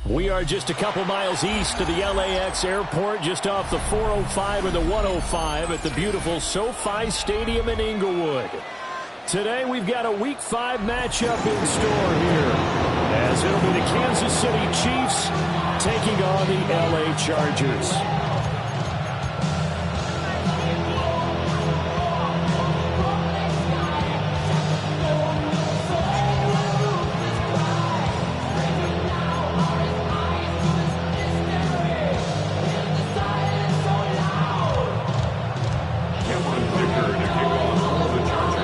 We are just a couple miles east of the LAX airport, just off the 405 and the 105 at the beautiful SoFi Stadium in Inglewood. Today we've got a Week 5 matchup in store here, as it'll be the Kansas City Chiefs taking on the LA Chargers.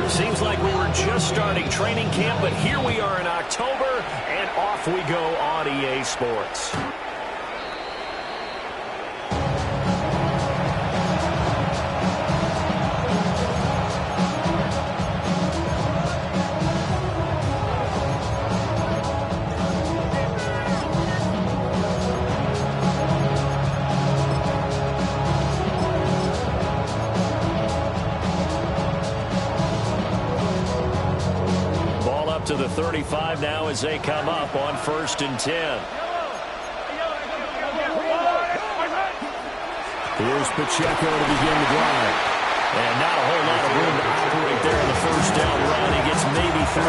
Seems like we were just starting training camp, but here we are in October, and off we go on EA Sports. To the 35 now as they come up on 1st and 10. Here's Pacheco to begin the drive. And not a whole lot of room to operate there in the first down run. He gets maybe 3.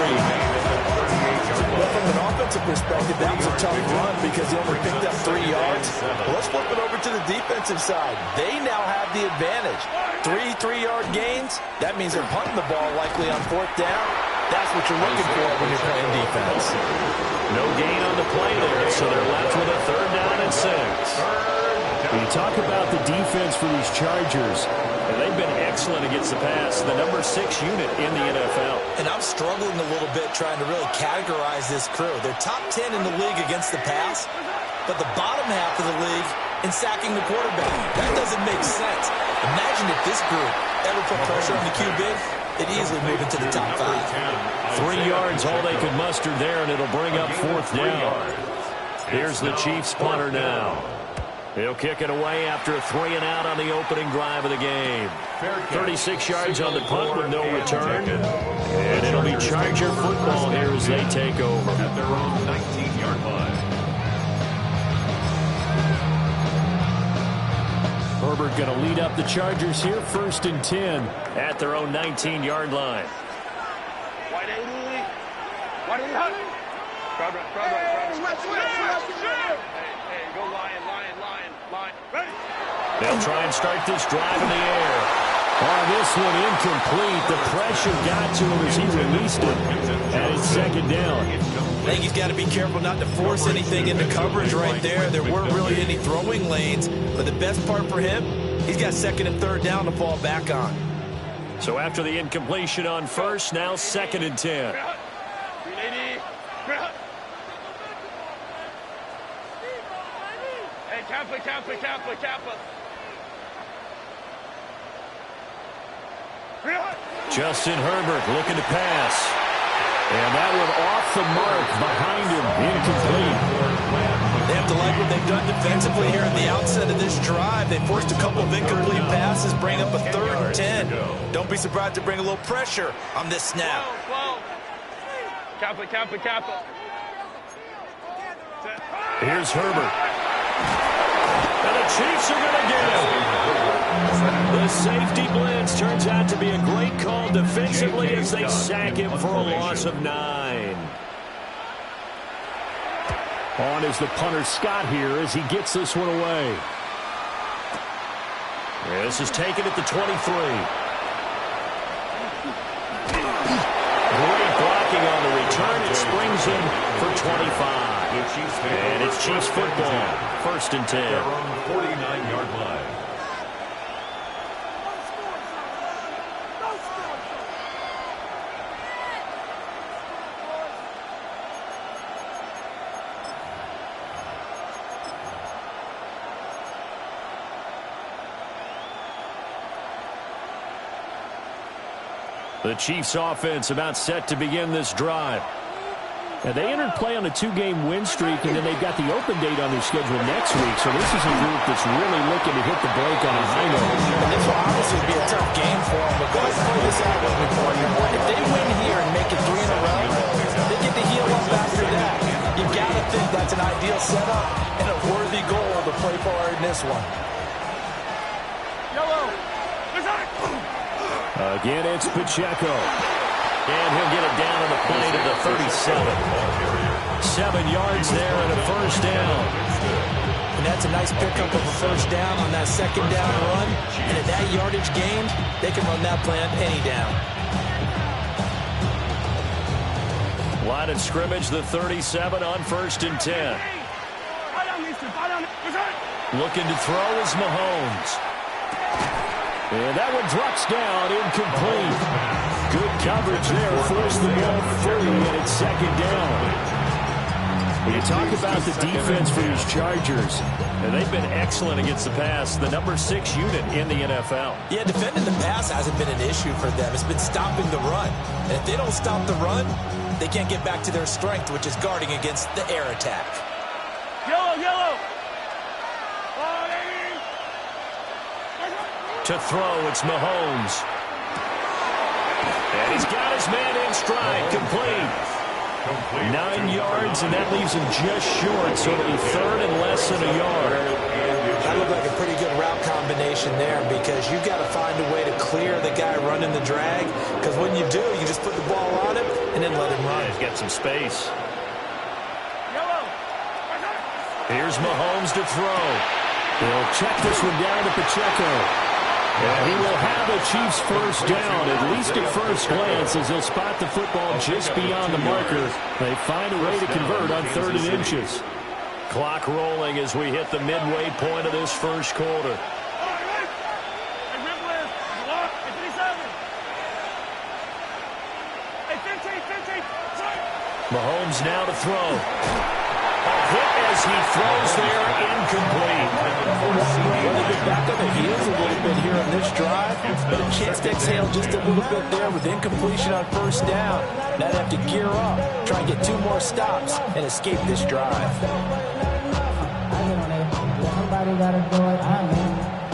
Well, from an offensive perspective, that was a tough run because he only picked up 3 yards. Well, let's flip it over to the defensive side. They now have the advantage. 3 3-yard gains. That means they're punting the ball likely on 4th down. That's what you're looking for when you're playing defense. No gain on the play there, so they're left with a 3rd down and 6. When you talk about the defense for these Chargers, they've been excellent against the pass, the number 6 unit in the NFL. And I'm struggling a little bit trying to really categorize this crew. They're top 10 in the league against the pass, but the bottom half of the league in sacking the quarterback. That doesn't make sense. Imagine if this group ever put pressure on the QB. It easily move into the top 5. 3 yards, all they could muster there, and it'll bring up 4th down. Here's the Chiefs punter now. He'll kick it away after a 3 and out on the opening drive of the game. 36 yards on the punt with no return. And it'll be Charger football here as they take over. At their own 19-yard line. Herbert going to lead up the Chargers here, 1st and 10 at their own 19-yard line. They'll try and start this drive in the air. On this one, incomplete. The pressure got to him as he released it. And it's 2nd down. I think he's got to be careful not to force anything into coverage right there. There weren't really any throwing lanes, but the best part for him, he's got 2nd and 3rd down to fall back on. So after the incompletion on 1st, now 2nd and 10. Justin Herbert looking to pass. And that one off the mark behind him, incomplete. They have to like what they've done defensively here at the outset of this drive. They forced a couple of incomplete passes, bring up a 3rd and 10. Don't be surprised to bring a little pressure on this snap. Here's Herbert. And the Chiefs are going to get him. The safety blitz turns out to be a great call defensively as they sack him for a loss of 9. On is the punter Scott here as he gets this one away. This is taken at the 23. Great blocking on the return. It springs him for 25. And it's Chiefs football. 1st and 10. Their own 49-yard line. The Chiefs offense about set to begin this drive. Now, they entered play on a 2-game win streak, and then they've got the open date on their schedule next week. So this is a group that's really looking to hit the break on a high note. This will obviously be a tough game for them, but let's throw this out with me for you. If they win here and make it 3 in a row, they get to heal up after that. You got to think that's an ideal setup and a worthy goal to play for in this one. Again, it's Pacheco. And he'll get it down to the play to the 37. 7 yards there and a first down. And that's a nice pickup of a first down on that second down run. And at that yardage gain, they can run that play on any down. Line of scrimmage, the 37 on 1st and 10. Looking to throw is Mahomes. And that one drops down, incomplete. Good coverage there, forced the ball free, and it's second down. When you talk about the defense for these Chargers, and they've been excellent against the pass, the number 6 unit in the NFL. Yeah, defending the pass hasn't been an issue for them. It's been stopping the run. And if they don't stop the run, they can't get back to their strength, which is guarding against the air attack. Yellow. To throw, it's Mahomes. And he's got his man in stride, complete. 9 yards, and that leaves him just short, so it'll be third and less than a yard. That looked like a pretty good route combination there because you've got to find a way to clear the guy running the drag, because when you do, you just put the ball on him and then let him run. He's got some space. Here's Mahomes to throw. He'll check this one down to Pacheco. And he will have the Chiefs first down, at least at first glance, as he'll spot the football just beyond the marker. They find a way to convert on 3rd and inches. Clock rolling as we hit the midway point of this first quarter. Mahomes now to throw. A hit as he throws there, incomplete. Well, they get back on their heels a little bit here on this drive, but a chance to exhale just a little bit there with incompletion on first down. Now they have to gear up, try and get 2 more stops, and escape this drive.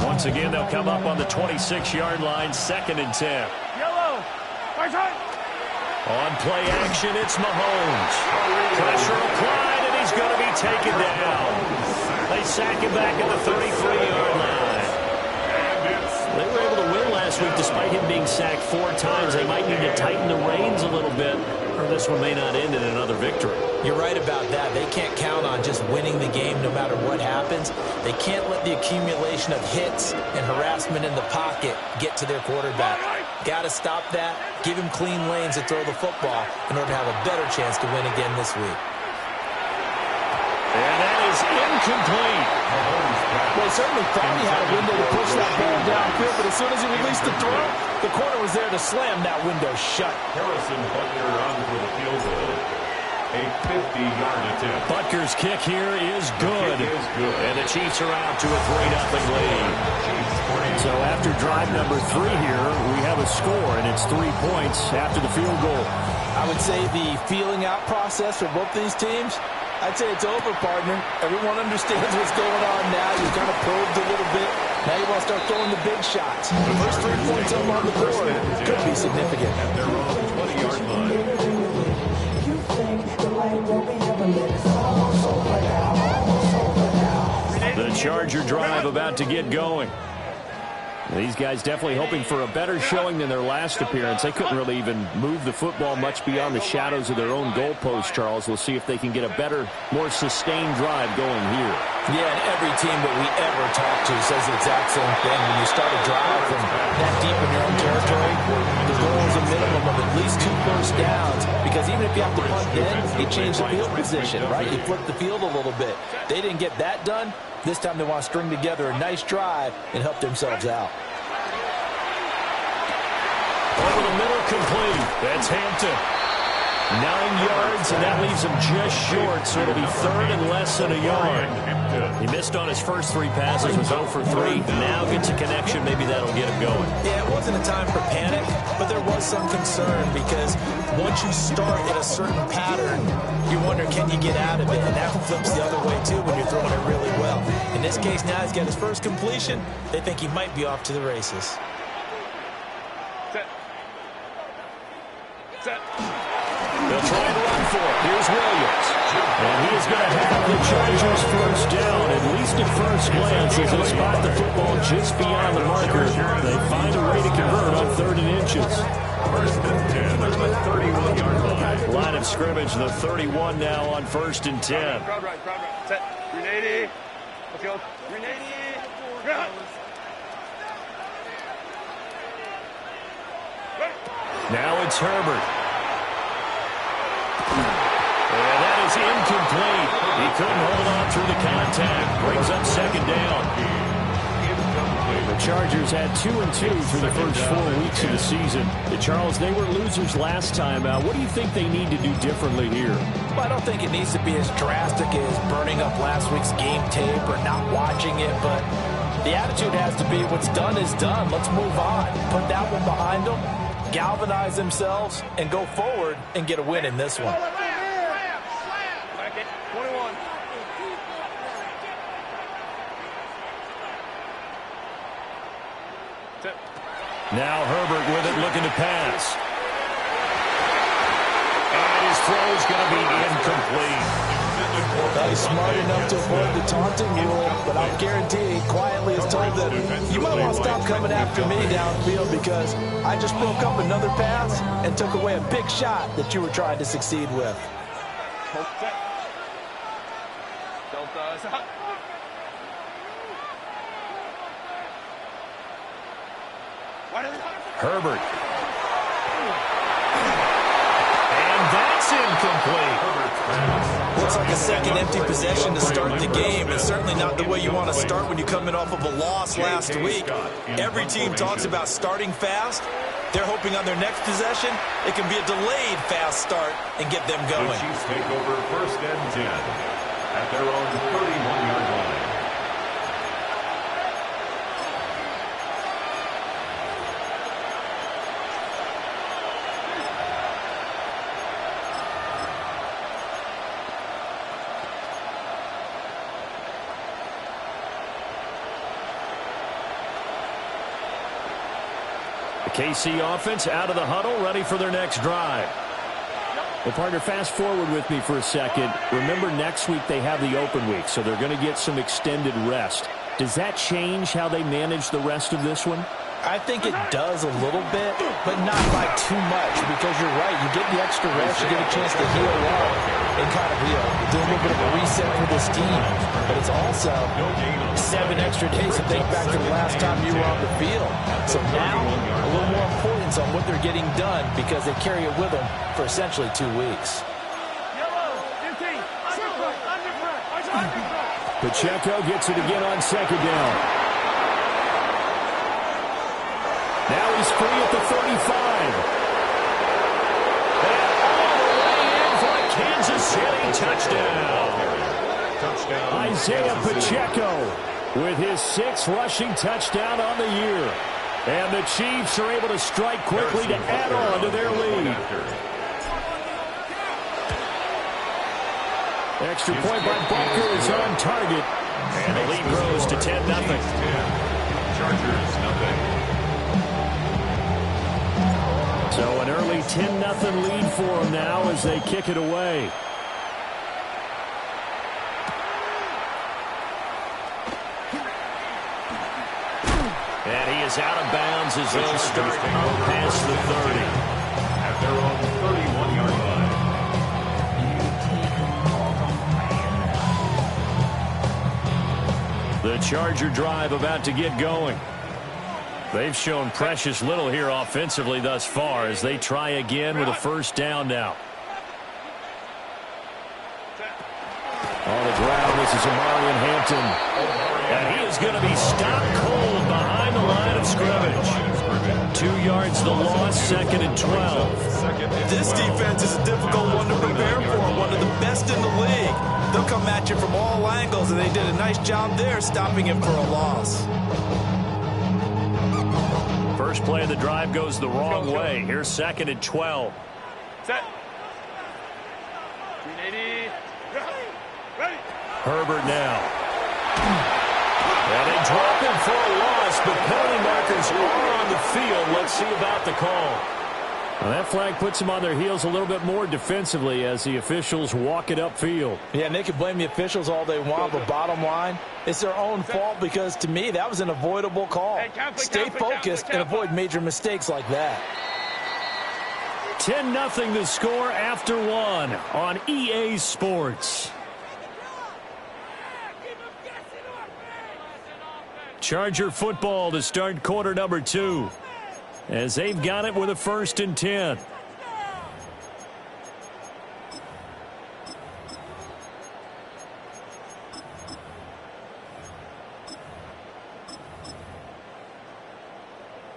Once again, they'll come up on the 26-yard line, 2nd and 10. On play action, it's Mahomes. Pressure applied, and he's going to be taken down. They sack him back at the 33-yard line. They were able to win last week despite him being sacked 4 times. They might need to tighten the reins a little bit, or this one may not end in another victory. You're right about that. They can't count on just winning the game no matter what happens. They can't let the accumulation of hits and harassment in the pocket get to their quarterback. Got to stop that, give him clean lanes to throw the football in order to have a better chance to win again this week. And that is incomplete. Well, he certainly thought he had a window to push that ball downfield, but as soon as he released the throw, the corner was there to slam that window shut. Harrison Butker on for the field goal. A 50-yard attempt. Butker's kick here is good. And the Chiefs are out to a 3-0 lead. So after drive number 3 here, we have a score, and it's 3 points after the field goal. I would say the feeling out process for both these teams, I'd say it's over, partner. Everyone understands what's going on now. You kind of probed a little bit. Now you want to start throwing the big shots. The first 3 points up on the board could be significant. At their own 20-yard line. The Charger drive about to get going. These guys definitely hoping for a better showing than their last appearance. They couldn't really even move the football much beyond the shadows of their own goalpost, Charles. We'll see if they can get a better, more sustained drive going here. Yeah, and every team that we ever talk to says the exact same thing. When you start a drive from that deep in your own territory, the goal is a minimum of at least 2 first downs, because even if you have to punt in, you change the field position, right? You flip the field a little bit. They didn't get that done. This time they want to string together a nice drive and help themselves out. Over the middle, complete. That's Hampton. 9 yards, and that leaves him just short, so it'll be 3rd and less than a yard. He missed on his first 3 passes, was 0 for 3. Now gets a connection. Maybe that'll get him going. Yeah, it wasn't a time for panic, but there was some concern because once you start in a certain pattern, you wonder, can you get out of it? And that flips the other way, too, when you're throwing it really well. In this case, now he's got his first completion. They think he might be off to the races. They'll try and run for it. Here's Williams. And he is going to have the Chargers first down, at least at first glance, as they spot the football just beyond the marker. They find a way to convert on 3rd and inches. First and 10 at the 31-yard line. Line of scrimmage, the 31 now on 1st and 10. Crowd right. Set. 380. Let's go. 380. Run. Now it's Herbert. And that is incomplete. He couldn't hold on through the contact. Brings up 2nd down. The Chargers had 2-2 through the first 4 weeks of the season. Charles, they were losers last time. What do you think they need to do differently here? Well, I don't think it needs to be as drastic as burning up last week's game tape or not watching it, but the attitude has to be what's done is done. Let's move on. Put that one behind them, galvanize themselves, and go forward and get a win in this one. 21. Now Herbert with it, looking to pass. And his throw is going to be incomplete. He's smart enough to avoid the taunting rule, but I guarantee he quietly has told them, you might want to stop coming after me downfield because I just broke up another pass and took away a big shot that you were trying to succeed with. Herbert. And that's incomplete. Looks like a second empty possession to start the game, and certainly not the way you want to start when you're coming off of a loss last week. Every team talks about starting fast. They're hoping on their next possession, it can be a delayed fast start and get them going. The Chiefs take over 1st and 10 at their own 31-yard line. KC offense out of the huddle, ready for their next drive. Well, partner, fast forward with me for a second. Remember, next week they have the open week, so they're going to get some extended rest. Does that change how they manage the rest of this one? I think it does a little bit, but not by too much, because you're right. You get the extra rest, you get a chance to heal up and kind of do a little bit of a reset for this team. But it's also 7 extra days to think back to the last time you were on the field. So now, a little more importance on what they're getting done because they carry it with them for essentially 2 weeks. Pacheco gets it again on 2nd down. Now he's free at the 35. And all the way in for a Kansas City touchdown. Isaiah Pacheco with his 6th rushing touchdown on the year. And the Chiefs are able to strike quickly to add on to their lead. Extra point by Butker is on target. And the lead grows to 10-0. Chargers, nothing. So an early 10-0 lead for them now as they kick it away. And he is out of bounds as they'll start out past the 30. At their own 31-yard line. The Charger drive about to get going. They've shown precious little here offensively thus far as they try again with a first down now. On the ground, this is Amarian Hampton. And he is going to be stopped cold behind the line of scrimmage. 2 yards the loss, 2nd and 12. This defense is a difficult one to prepare for, one of the best in the league. They'll come at you from all angles, and they did a nice job there stopping him for a loss. First play of the drive goes the wrong way. Here's 2nd and 12. Set. 380. Ready. Herbert now. And they drop him for a loss, but penalty markers are on the field. Let's see about the call. Well, that flag puts them on their heels a little bit more defensively as the officials walk it upfield. Yeah, and they can blame the officials all they want, but bottom line, it's their own fault because, to me, that was an avoidable call. Stay focused and avoid major mistakes like that. 10-0 the score after one on EA Sports. Charger football to start quarter number 2. As they've got it with a 1st and 10.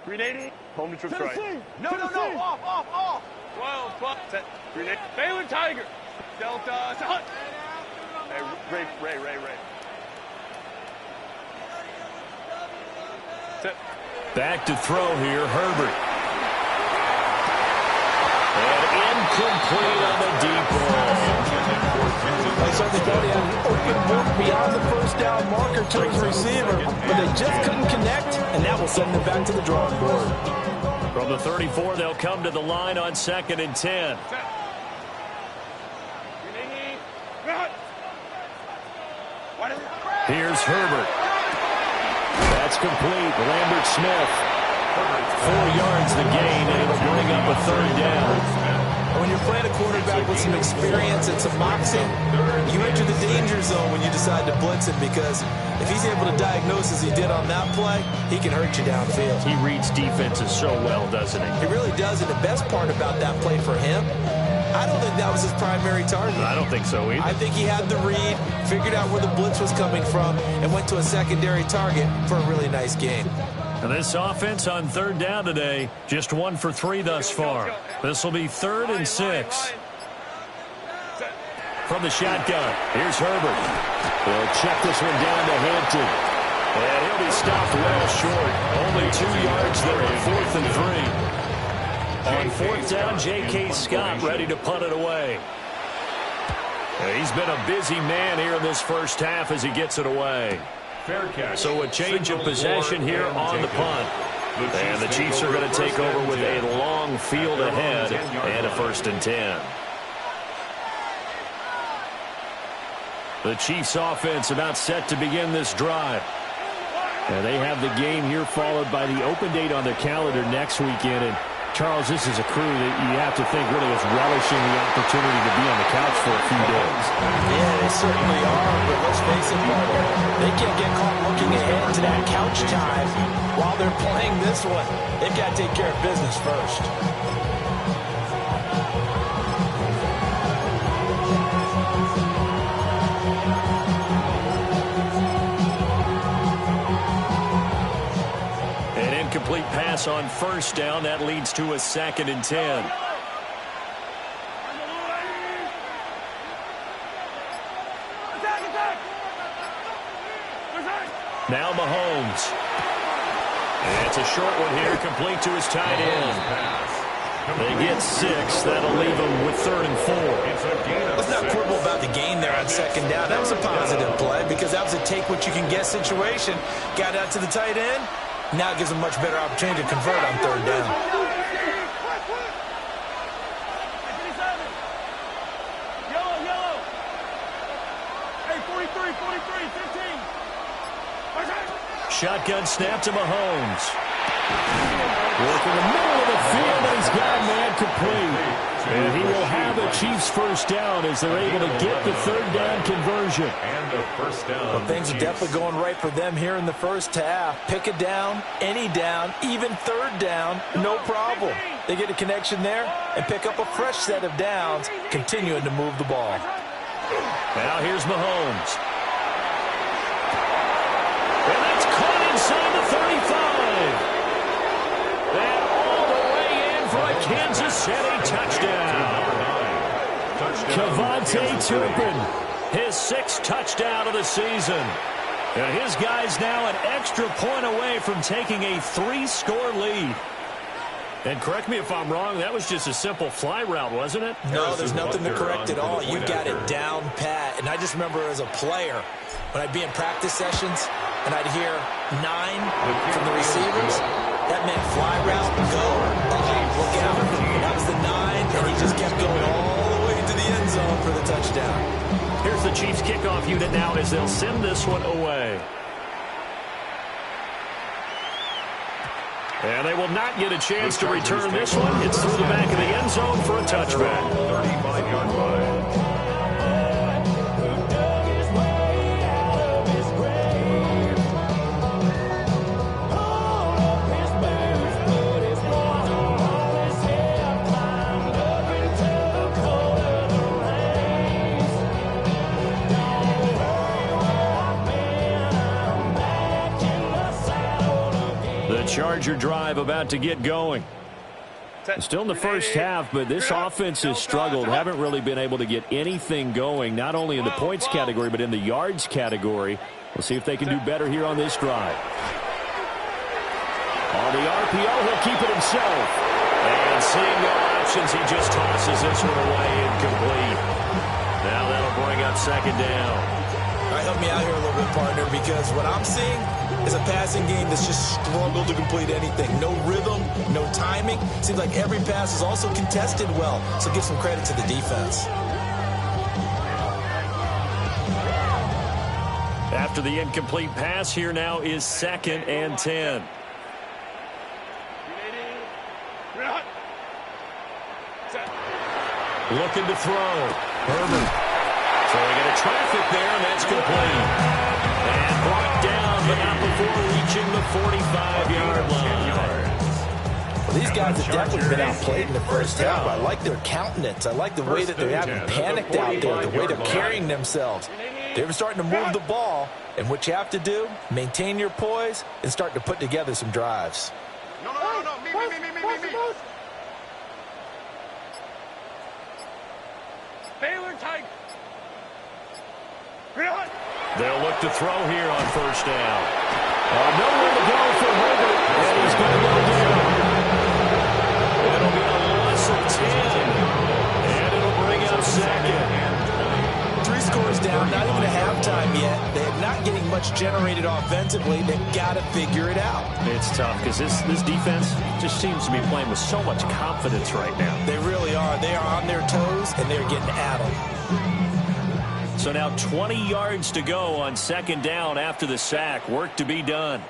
Green home to trip right. No, off. 12, set. Green Balin Tiger. Delta, Hunt. Hey, Ray. Set. Back to throw here, Herbert. And incomplete on the deep ball. I certainly thought he had an open book beyond the first down marker to his receiver, but they just couldn't connect, and that will send them back to the drawing board. From the 34, they'll come to the line on 2nd and 10. Here's Herbert. That's complete. Lambert Smith. 4 yards the gain, and it'll bring up a 3rd down. When you're playing a quarterback with some experience and some moxie, you enter the danger zone when you decide to blitz him, because if he's able to diagnose as he did on that play, he can hurt you downfield. He reads defenses so well, doesn't he? He really does, and the best part about that play for him, I don't think that was his primary target. I don't think so either. I think he had the read, figured out where the blitz was coming from, and went to a secondary target for a really nice gain. And this offense on 3rd down today, just 1 for 3 thus far. This will be 3rd and 6. From the shotgun, here's Herbert. He'll check this one down to Hampton. And he'll be stopped well short. Only 2 yards there on 4th and 3. On 4th down, J.K. Scott ready to punt it away. And he's been a busy man here in this first half as he gets it away. So a change of possession here on the punt. And the Chiefs are going to take over with a long field ahead and a 1st and 10. The Chiefs offense about set to begin this drive. And they have the game here followed by the open date on their calendar next weekend. And Charles, this is a crew that you have to think really is relishing the opportunity to be on the couch for a few days. Yeah, they certainly are, but let's face it, Bubba, they can't get caught looking ahead to that couch time while they're playing this one. They've got to take care of business first. Complete pass on 1st down. That leads to a 2nd and 10. Now Mahomes. And it's a short one here, complete to his tight end. They get 6. That'll leave them with 3rd and 4. Let's not quibble about the gain there on 2nd down. That was a positive play because that was a take-what-you-can-get situation. Got out to the tight end. Now it gives them a much better opportunity to convert on 3rd down. Yellow. Hey, 43, 15. Shotgun snap to Mahomes. Working the middle of the field, and he's got a man complete. And he will have the Chiefs 1st down as they're able to get the 3rd down conversion. And a 1st down. Well, things are definitely going right for them here in the first half. Pick a down, any down, even 3rd down, no problem. They get a connection there and pick up a fresh set of downs, continuing to move the ball. Now here's Mahomes. And that's caught inside the 35. And all the way in for a Kansas City touchdown. Kevontae Turpin, his 6th touchdown of the season. And his guy's now an extra point away from taking a 3-score lead. And correct me if I'm wrong, that was just a simple fly route, wasn't it? No, there's nothing to correct at all. You got it down pat. And I just remember as a player, when I'd be in practice sessions and I'd hear 9 from the receivers, that meant fly route, go, look out. That Chiefs kickoff unit now as they'll send this one away. And they will not get a chance to return this one. It's through the back of the end zone for a touchback. 35-yard line. Charger drive about to get going. Still in the first half, but this offense has struggled. Haven't really been able to get anything going, not only in the points category, but in the yards category. We'll see if they can do better here on this drive. On the RPO, he'll keep it himself. And seeing no options, he just tosses this one away incomplete. Now that'll bring up second down. All right, help me out here a little bit, partner, because what I'm seeing is a passing game that's just struggled to complete anything. No rhythm, no timing. Seems like every pass is also contested well, so give some credit to the defense. After the incomplete pass, here now is 2nd and 10. Looking to throw. Herbert. Throwing into traffic there, and that's complete. And brought down, but not before reaching the 45-yard line. Well, these guys have definitely been outplayed in the first half. I like their countenance. I like the way that they haven't panicked out there, the way they're carrying themselves. They're starting to move the ball, and what you have to do, maintain your poise and start to put together some drives. No. Me. Baylor Tiger. They'll look to throw here on first down. Nowhere to go for Herbert, and he's going to go down. It'll be a loss of 10, and it'll bring up second. 3 scores down, not even a halftime yet. They're not getting much generated offensively. They've got to figure it out. It's tough because this defense just seems to be playing with so much confidence right now. They really are. They are on their toes, and they're getting at them. So now 20 yards to go on second down after the sack. Work to be done.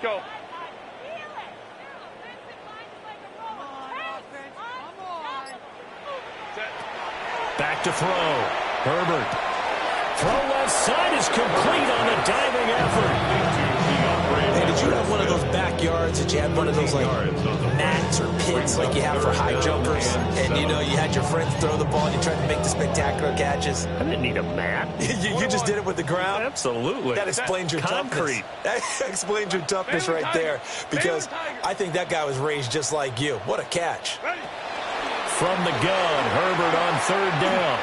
Go. Back to throw. Herbert. Throw left side is complete on the diving effort. Hey, did you have one of those backyards that you had one of those like mats or pits like you have for high jumpers? And you know, you had your friends throw the ball and you tried to make the spectacular catches? I didn't need a mat. you just did it with the ground? Absolutely. That explains your concrete. Toughness. That explains your toughness right there. Because I think that guy was raised just like you. What a catch. From the gun, Herbert on third down.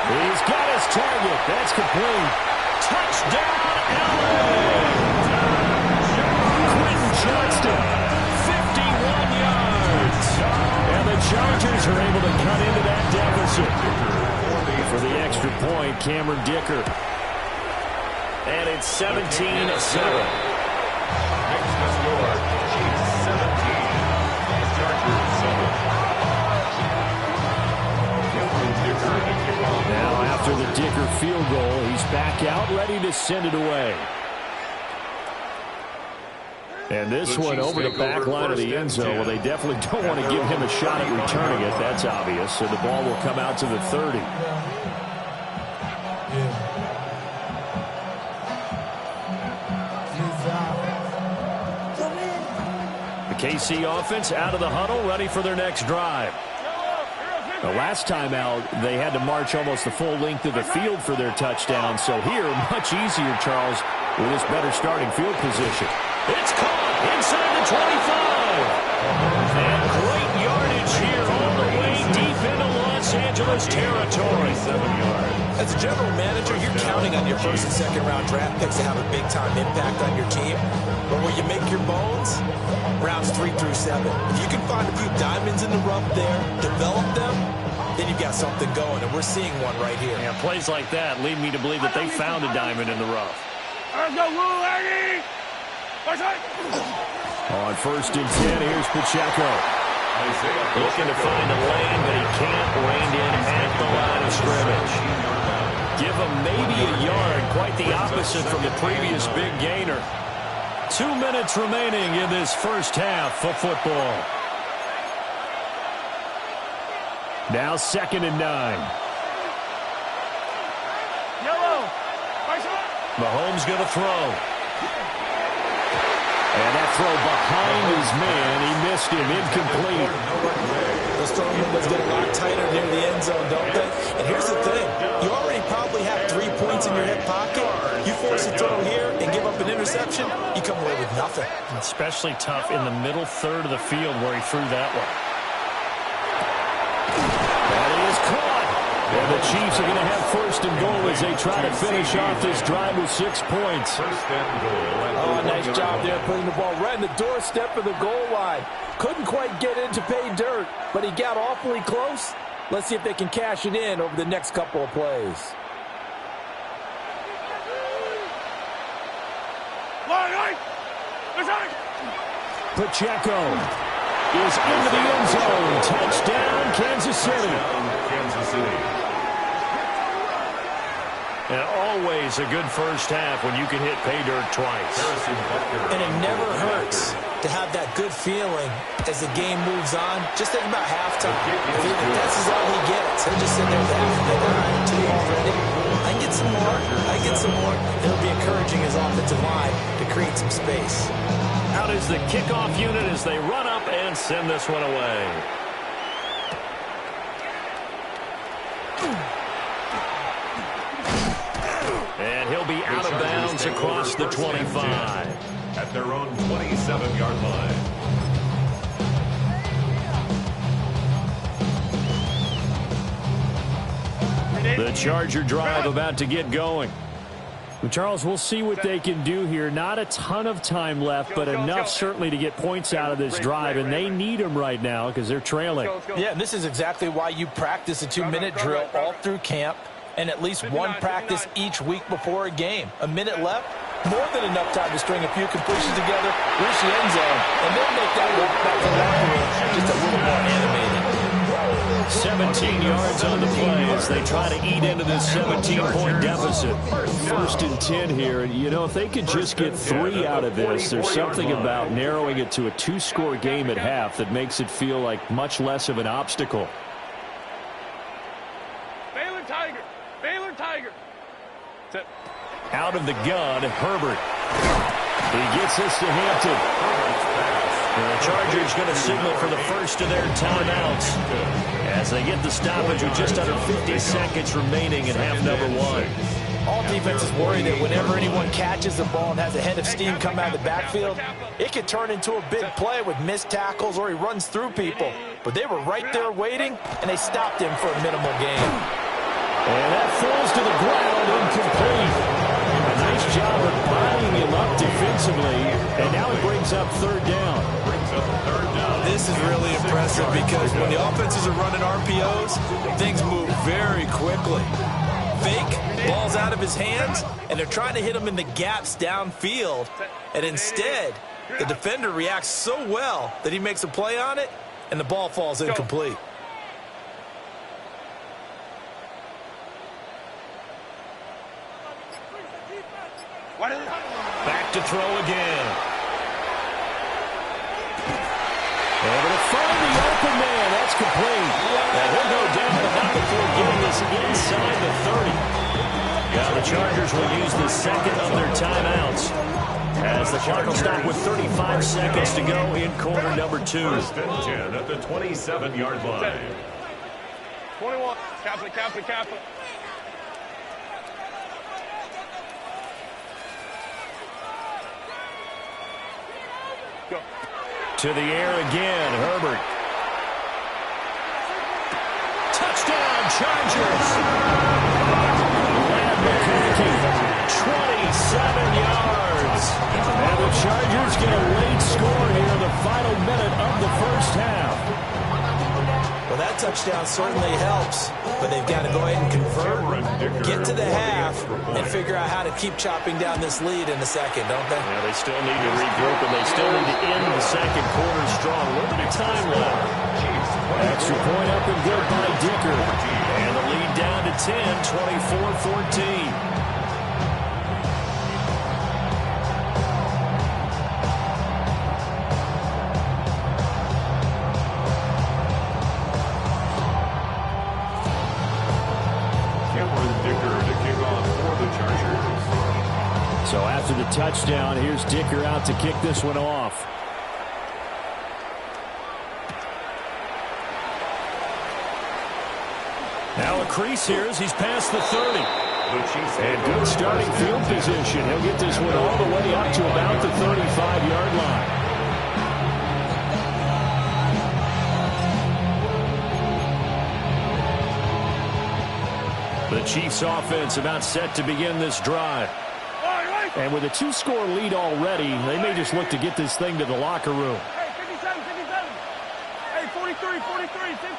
He's got his target. That's complete. Touchdown, LA! Quentin Johnston, 51 yards. And the Chargers are able to cut into that deficit. For the extra point, Cameron Dicker. And it's 17-7. Next to score, Chiefs 17, Chargers 7. Now after the Dicker field goal, he's back out, ready to send it away. And this one over the back line of the end zone. Well, they definitely don't want to give him a shot at returning it. That's obvious. So the ball will come out to the 30. The KC offense out of the huddle, ready for their next drive. The last time out, they had to march almost the full length of the field for their touchdown. So here, much easier, Charles, with this better starting field position. It's caught inside the 25. And great yardage here all the way deep into Los Angeles territory. 7 yards. As a general manager, you're counting on your first and second round draft picks to have a big-time impact on your team. But where you make your bones, rounds 3 through 7. If you can find a few diamonds in the rough there, develop them, then you've got something going, and we're seeing one right here. Yeah, plays like that lead me to believe that they found a diamond in the rough. Let's go, Will Eddie! On first and 10, here's Pacheco. Looking to find a lane, but he can't. Reined in at the line of scrimmage. Give him maybe a yard. Quite the opposite from the previous big gainer. 2 minutes remaining in this first half of football. Now 2nd and 9. Yellow. Mahomes going to throw. And that throw behind his man. He missed him. Incomplete. Those throwing windows get a lot tighter near the end zone, don't they? And here's the thing. You already probably have 3 points in your hip pocket. You force a throw here and give up an interception, you come away with nothing. Especially tough in the middle third of the field where he threw that one. That is caught. And the Chiefs are going to have 1st and goal as they try to finish off this drive with 6 points. 1st and goal. Oh, nice job there putting the ball right in the doorstep of the goal line. Couldn't quite get in to pay dirt, but he got awfully close. Let's see if they can cash it in over the next couple of plays. Pacheco is into the end zone. Touchdown, Kansas City. Kansas City. And always a good first half when you can hit pay dirt twice. And it never hurts to have that good feeling as the game moves on. Just think about halftime. If this is all he gets, he'll just sit there with half and all right, 2 already. I can get some more. I can get some more. It'll be encouraging his offensive line to create some space. Out is the kickoff unit as they run up and send this one away. And he'll be out of bounds across the 25. At their own 27-yard line. The Charger drive about to get going. Well, Charles, we'll see what they can do here. Not a ton of time left, but enough certainly to get points out of this drive, and they need them right now because they're trailing. Yeah, and this is exactly why you practice a 2-minute drill all through camp and at least 1 practice each week before a game. A minute left, more than enough time to string a few completions together, reach the end zone, and then make that walk back to the locker room just a little more animated. 17 yards on the play as they try to eat into this 17-point deficit. 1st and 10 here, and you know, if they could just get 3 out of this, there's something about narrowing it to a 2-score game at half that makes it feel like much less of an obstacle. Baylor Tiger. Out of the gun, Herbert. He gets this to Hampton. And the Chargers going to signal for the first of their timeouts as they get the stoppage with just under 50 seconds remaining in half number 1. All defenses worry that whenever anyone catches the ball and has a head of steam come out of the backfield, it could turn into a big play with missed tackles or he runs through people. But they were right there waiting, and they stopped him for a minimal gain. And that falls to the ground, incomplete. A nice job of buying him up defensively, and now he brings up 3rd down. This is really impressive because when the offenses are running RPOs, things move very quickly. Fake, ball's out of his hands, and they're trying to hit him in the gaps downfield. And instead, the defender reacts so well that he makes a play on it, and the ball falls incomplete. Back to throw again. Able to find the open man. That's complete. And he'll go down not before getting this inside the 30. Now the Chargers will use the 2nd of their timeouts as the Cardinals stop with 35 seconds to go in quarter number 2. 1st and 10 at the 27-yard line. 21. Kaplan. Go. To the air again, Herbert. Touchdown, Chargers. Ladd McConkey, 27 yards. And the Chargers get a late score here in the final minute of the first half. Well, that touchdown certainly helps, but they've got to go ahead and convert, get to the half, and figure out how to keep chopping down this lead in the second, don't they? Yeah, they still need to regroup, and they still need to end the second quarter strong. A little bit of time left. Extra point up and good by Dicker. And the lead down to and 10, 24-14. So after the touchdown, here's Dicker out to kick this one off. Now a crease here as he's past the 30. And good starting field position. He'll get this one all the way up to about the 35-yard line. The Chiefs offense about set to begin this drive. And with a 2-score lead already, they may just look to get this thing to the locker room. Hey, 57, 57. Hey, 43, 43. 15.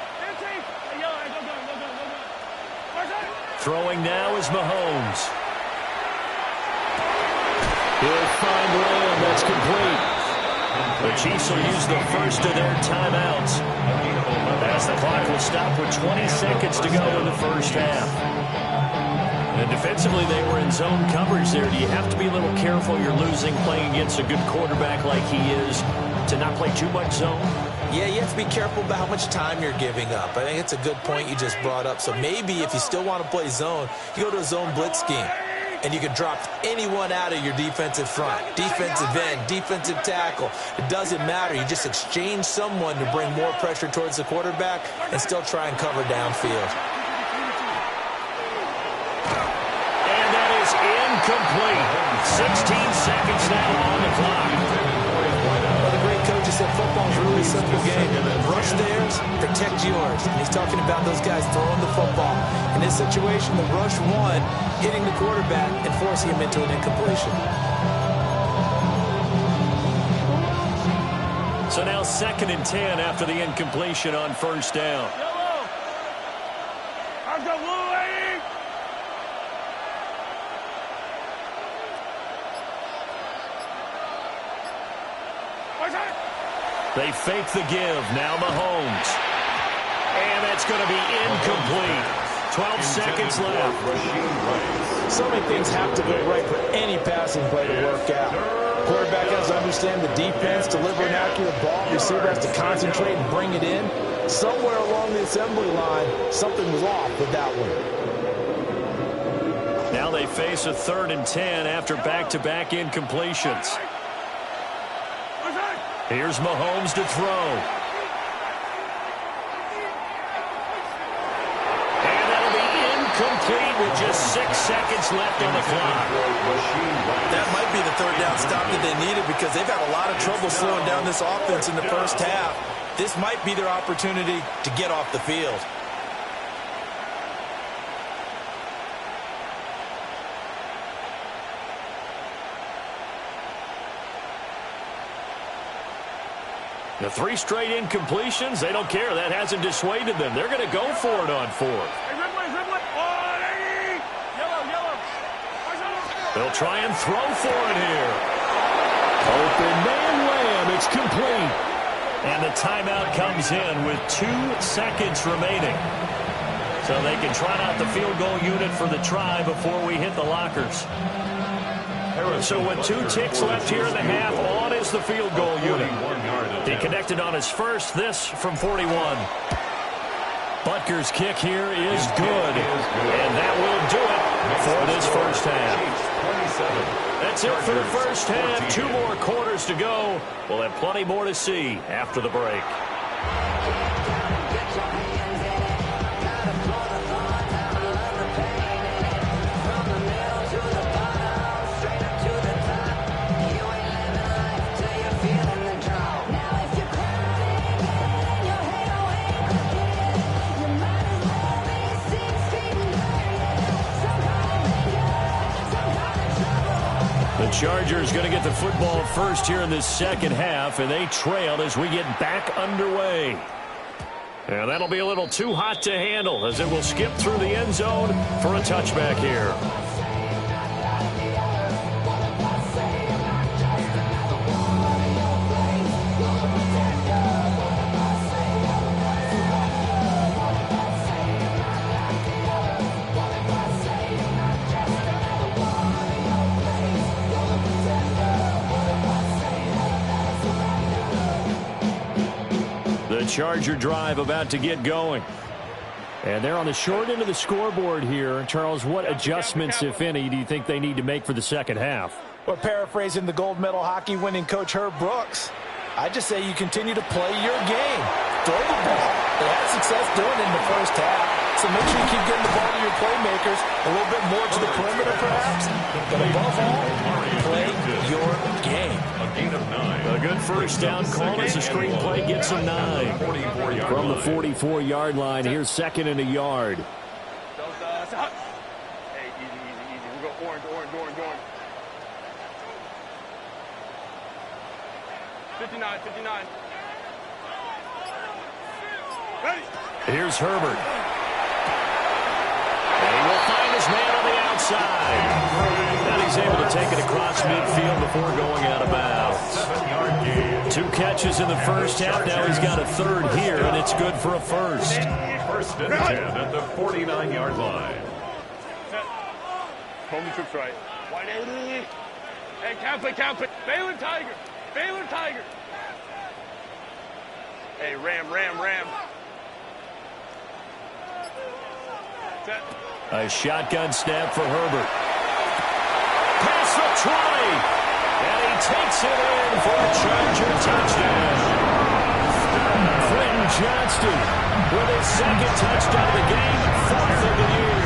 Hey, yo, hey, go. Throwing now is Mahomes. He'll find Lamb. That's complete. The Chiefs will use the first of their timeouts, as the clock will stop with 20 seconds to go in the first half. And defensively, they were in zone coverage there. Do you have to be a little careful? You're losing playing against a good quarterback like he is to not play too much zone? Yeah, you have to be careful about how much time you're giving up. I think it's a good point you just brought up. So maybe if you still want to play zone, you go to a zone blitz scheme. And you can drop anyone out of your defensive front. Defensive end, defensive tackle. It doesn't matter. You just exchange someone to bring more pressure towards the quarterback and still try and cover downfield. And that is incomplete. 16 seconds now on the clock. Well, the great coach said football is a really simple game. Rush theirs, protect yours. And he's talking about those guys throwing the football. In this situation, the rush one, hitting the quarterback and forcing him into an incompletion. So now 2nd and 10 after the incompletion on first down. Yellow. I've got blue, lady. They fake the give. Now Mahomes. And that's going to be incomplete. 12 seconds left. So many things have to go right for any passing play to work out. Quarterback has to understand the defense, deliver an accurate ball. Receiver has to concentrate and bring it in. Somewhere along the assembly line, something was off with that one. Now they face a 3rd and 10 after back-to-back incompletions. Here's Mahomes to throw. And that'll be incomplete with just 6 seconds left on the clock. That might be the 3rd down stop that they needed because they've had a lot of trouble slowing down this offense in the first half. This might be their opportunity to get off the field. The 3 straight incompletions, they don't care. That hasn't dissuaded them. They're going to go for it on 4th. Hey, Ridley. Yellow. They'll try and throw for it here. Open man Lamb. It's complete. And the timeout comes in with 2 seconds remaining. So they can try out the field goal unit for the try before we hit the lockers. So with 2 ticks left here in the half, on is the field goal unit. He connected on his first, this from 41. Butker's kick here is good. And that will do it for this first half. That's it for the first half. 2 more quarters to go. We'll have plenty more to see after the break. The Chargers going to get the football first here in this second half, and they trail as we get back underway. And that'll be a little too hot to handle as it will skip through the end zone for a touchback here. Charger drive about to get going. And they're on the short end of the scoreboard here. Charles, what adjustments, if any, do you think they need to make for the second half? Well, paraphrasing the gold medal hockey winning coach Herb Brooks, I just say you continue to play your game. Throw the ball. They had success doing it in the first half. So make sure you keep getting the ball to your playmakers, a little bit more to the perimeter perhaps. But above all, play your game. A good first down call as the screenplay gets a 9. From the 44-yard line, here's second and a yard. Hey, easy. We'll go orange. 59. Ready. Here's Herbert. And he will find his man on the outside. And he's able to take it across midfield before going out of bounds. 2 catches in the first half. Now he's got a third here, and it's good for a first. First and 10 at the 49-yard line. Home trips right. 180. Hey, count it. Baylor Tiger. Hey, Ram. Set. A shotgun snap for Herbert. Pass the 20. And he takes it in for a Charger touchdown. Quentin Johnston with his second touchdown of the game, 4th of the year.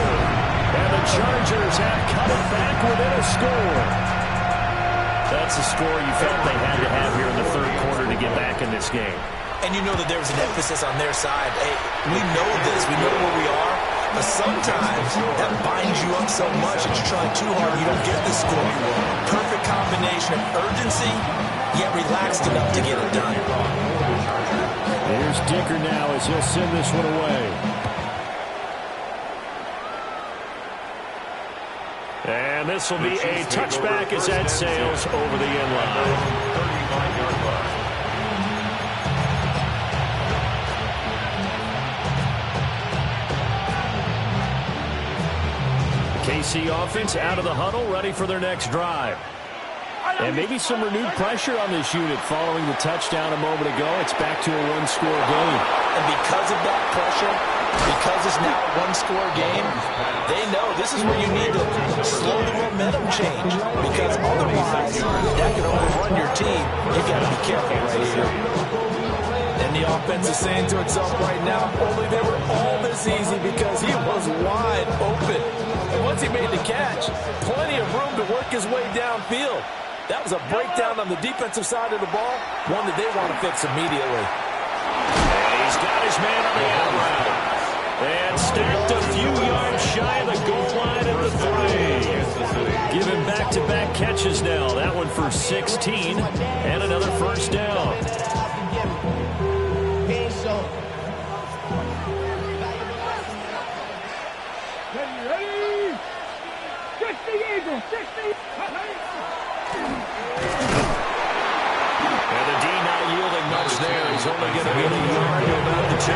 And the Chargers have cut it back within a score. That's a score you felt they had to have here in the third quarter to get back in this game. And you know that there was an emphasis on their side. Hey, we know this. We know where we are. But sometimes that binds you up so much that you're trying too hard and you don't get the score. Perfect combination of urgency, yet relaxed enough to get it done. Here's Dicker now as he'll send this one away. And this will be a touchback as that sails over the end line. 35-yard line. KC offense out of the huddle, ready for their next drive. And maybe some renewed pressure on this unit following the touchdown a moment ago. It's back to a one-score game. And because of that pressure, because it's now a one-score game, they know this is where you need to slow the momentum change. Because otherwise, that can overrun your team. You've got to be careful right here. And the offense is saying to itself right now, only they were all this easy because he was wide open. And once he made the catch, plenty of room to work his way downfield. That was a breakdown on the defensive side of the ball, one that they want to fix immediately. And he's got his man on the out route. And stacked a few yards shy of the goal line at the 3. Give him back-to-back catches now. That one for 16 and another first down. Ready. 60 Eagles. 60. And the D not yielding much there. He's only going to get a yard to about the 2.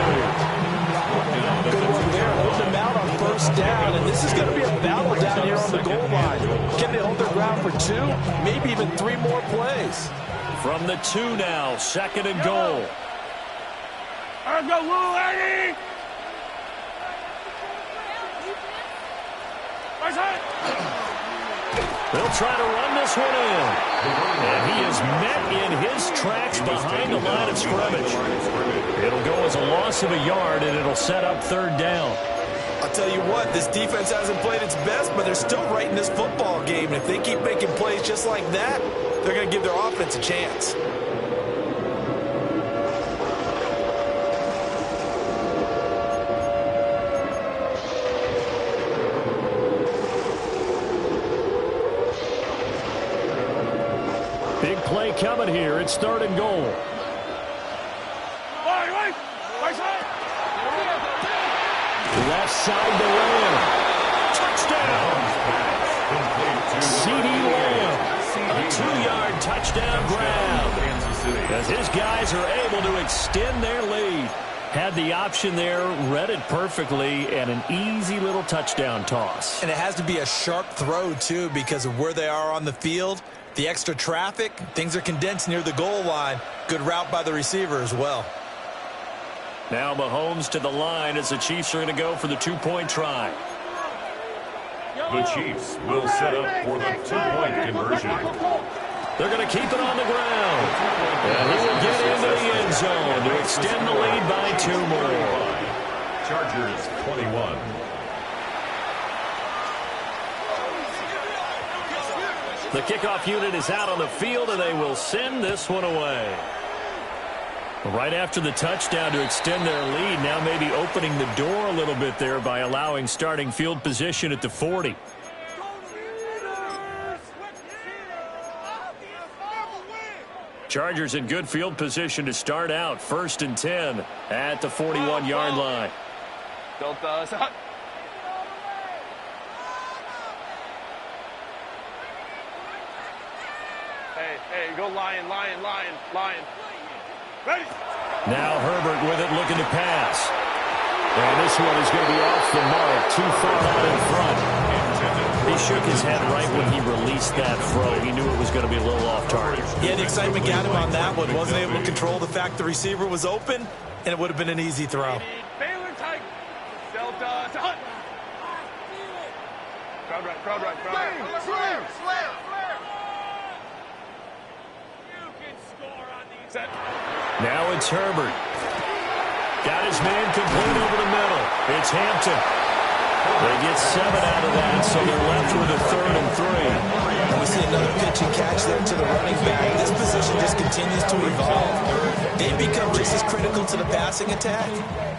Good work there, holding them out on first down, and this is going to be a battle down here on the goal line. Can they hold their ground for 2, maybe even 3 more plays? From the 2 now, second and goal. Let's go, Lou, Eddie. They'll try to run this one in. And he is met in his tracks behind the line of scrimmage. It'll go as a loss of a yard, and it'll set up third down. I'll tell you what, this defense hasn't played its best, but they're still right in this football game. And if they keep making plays just like that, they're going to give their offense a chance. Big play coming here. It's third and goal. Right side. Left side to Lamb. Touchdown. C.D. Lamb. A 2-yard touchdown grab. As his guys are able to extend their lead. Had the option there, read it perfectly, and an easy little touchdown toss. And it has to be a sharp throw, too, because of where they are on the field. The extra traffic, things are condensed near the goal line. Good route by the receiver as well. Now Mahomes to the line as the Chiefs are going to go for the two-point try. The Chiefs will set up for the two-point conversion. They're going to keep it on the ground. And he will get into the end zone to extend the lead by 2 more. Chargers 21. The kickoff unit is out on the field, and they will send this one away. Right after the touchdown to extend their lead, now maybe opening the door a little bit there by allowing starting field position at the 40. Chargers in good field position to start out. 1st and 10 at the 41-yard line. Delta. Hey, go Lion. Ready? Now Herbert with it, looking to pass. And this one is going to be off the mark, too far out in front. He shook his head right when he released that throw. He knew it was going to be a little off target. Yeah, the excitement got him on that one. Wasn't able to control the fact the receiver was open, and it would have been an easy throw. Baylor Tiger. Delta. Hunt. Crowd right. Slayer. You can score on these. Set. Now it's Herbert. Got his man complete over the middle. It's Hampton. They get 7 out of that, so they're left with a 3rd and 3. And we see another pitch and catch there to the running back. This position just continues to evolve. They become just as critical to the passing attack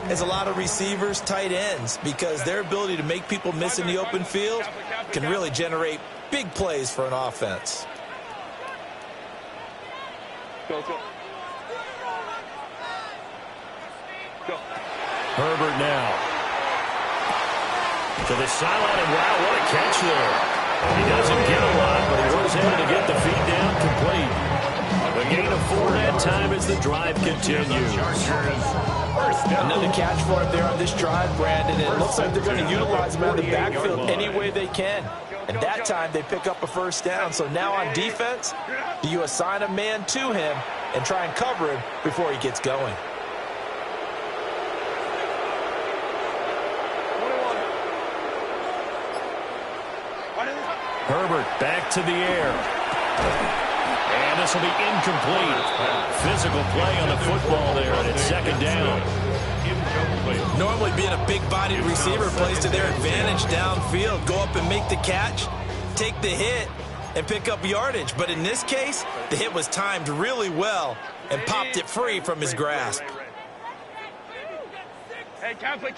as a lot of receivers, tight ends, because their ability to make people miss in the open field can really generate big plays for an offense. Go. Herbert now. To the sideline, and wow, what a catch there. He doesn't get a lot, but he was able to get the feet down complete. The gain of 4 that time as the drive continues. Another catch for him there on this drive, Brandon. And it looks like they're going to utilize him out of the backfield any way they can. And that time they pick up a 1st down. So now on defense, do you assign a man to him and try and cover him before he gets going? Herbert back to the air. And this will be incomplete. Physical play on the football there, and it's 2nd down. Normally being a big-bodied receiver plays to their advantage downfield. Go up and make the catch, take the hit, and pick up yardage. But in this case, the hit was timed really well and popped it free from his grasp. Hey, Kappa.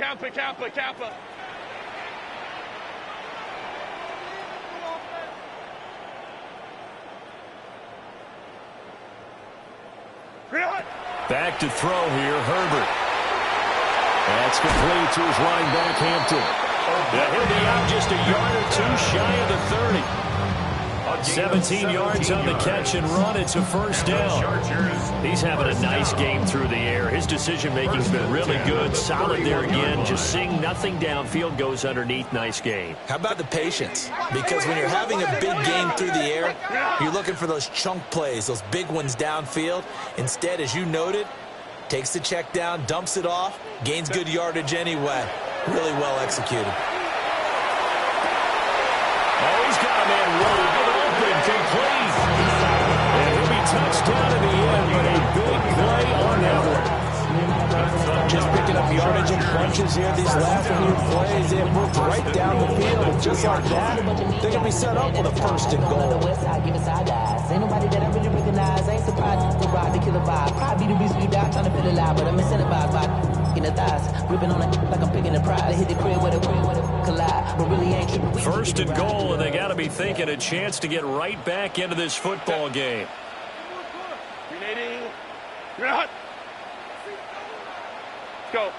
Back to throw here, Herbert. That's complete to his running back, Hampton. Yeah, he'll be out just a yard or 2 shy of the 30. 17 yards on the catch and run. It's a 1st down. He's having a nice game through the air. His decision-making's been really good. Solid there again. Just seeing nothing downfield goes underneath. Nice game. How about the patience? Because when you're having a big game through the air, you're looking for those chunk plays, those big ones downfield. Instead, as you noted, takes the check down, dumps it off, gains good yardage anyway. Really well executed. Oh, he's got a man wide open, complete. And he'll be touchdown in the end, but a big play on that one. Just picking up yardage in bunches here. These last few plays, they have moved right down the field. And just like that, they're going to be set up with a 1st and goal. Ain't nobody that I really recognize. Ain't surprised to ride the killer vibe. Probably the reason we die trying to feel alive, but I'm incentivized by in the thighs, gripping on it like I'm picking the pride. I hit the crib with a collide, but really ain't tripping. 1st and goal, and they got to be thinking a chance to get right back into this football game. Hot. Go.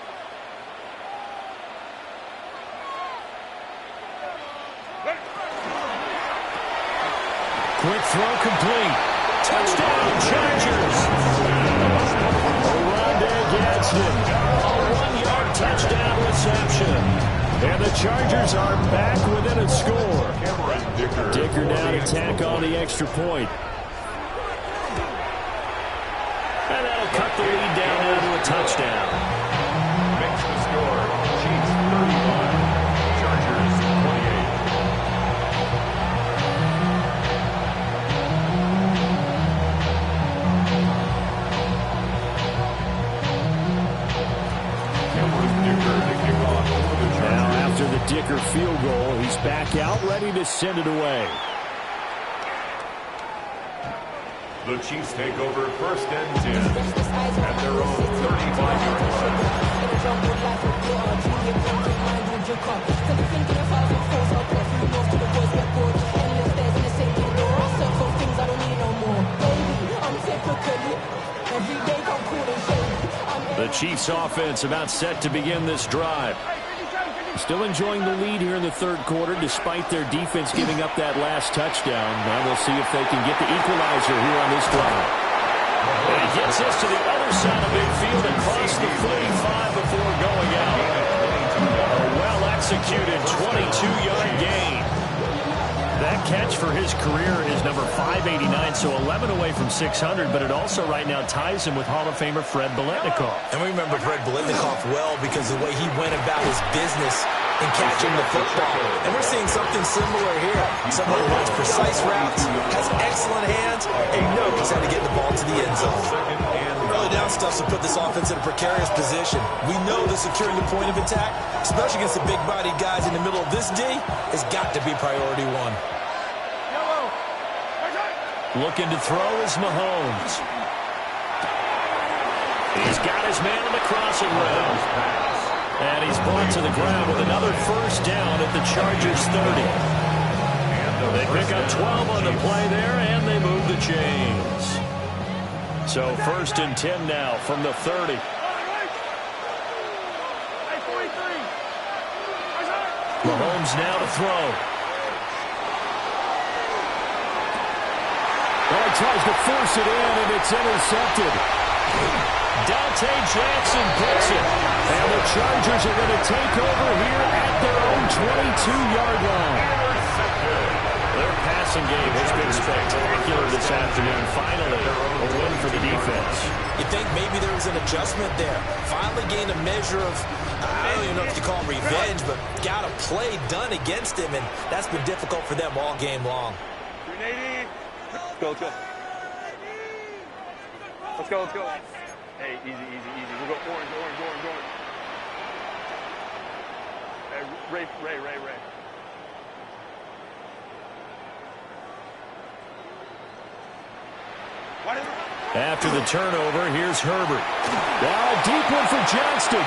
Quick throw complete. Touchdown, Chargers. Rondé Gadsden. A 1-yard touchdown reception. And the Chargers are back within a score. Dicker now to tack on the extra point. And that'll cut the lead down now to a touchdown. Dicker field goal. He's back out, ready to send it away. The Chiefs take over 1st and 10 at their own 35-yard line. The Chiefs offense about set to begin this drive. Still enjoying the lead here in the 3rd quarter despite their defense giving up that last touchdown. Now we'll see if they can get the equalizer here on this drive. And he gets this to the other side of midfield across the 45 before going out. A well-executed 22-yard gain. That catch for his career is number 589, so 11 away from 600, but it also right now ties him with Hall of Famer Fred Biletnikoff. And we remember Fred Biletnikoff well because of the way he went about his business in catching the football. And we're seeing something similar here. Someone who runs precise routes, has excellent hands, and knows how to get the ball to the end zone. Early down stuff to put this offense in a precarious position. We know that securing the point of attack, especially against the big-bodied guys in the middle of this D, has got to be priority one. Looking to throw is Mahomes. He's got his man on the crossing route. And he's brought to the ground with another 1st down at the Chargers 30. They pick up 12 on the play there, and they move the chains. So 1st and 10 now from the 30. Mahomes now to throw. Well, he tries to force it in, and it's intercepted. Dante Jackson picks it. And the Chargers are going to take over here at their own 22-yard line. Their passing game has been spectacular this afternoon. Finally, a win for the defense. You think maybe there was an adjustment there. Finally gained a measure of, I don't even know if you call it revenge, but got a play done against him, and that's been difficult for them all game long. Let's go. Let's go. Hey, easy. We'll go orange. Hey, Ray. After the turnover, here's Herbert. Now a deep one for Johnston.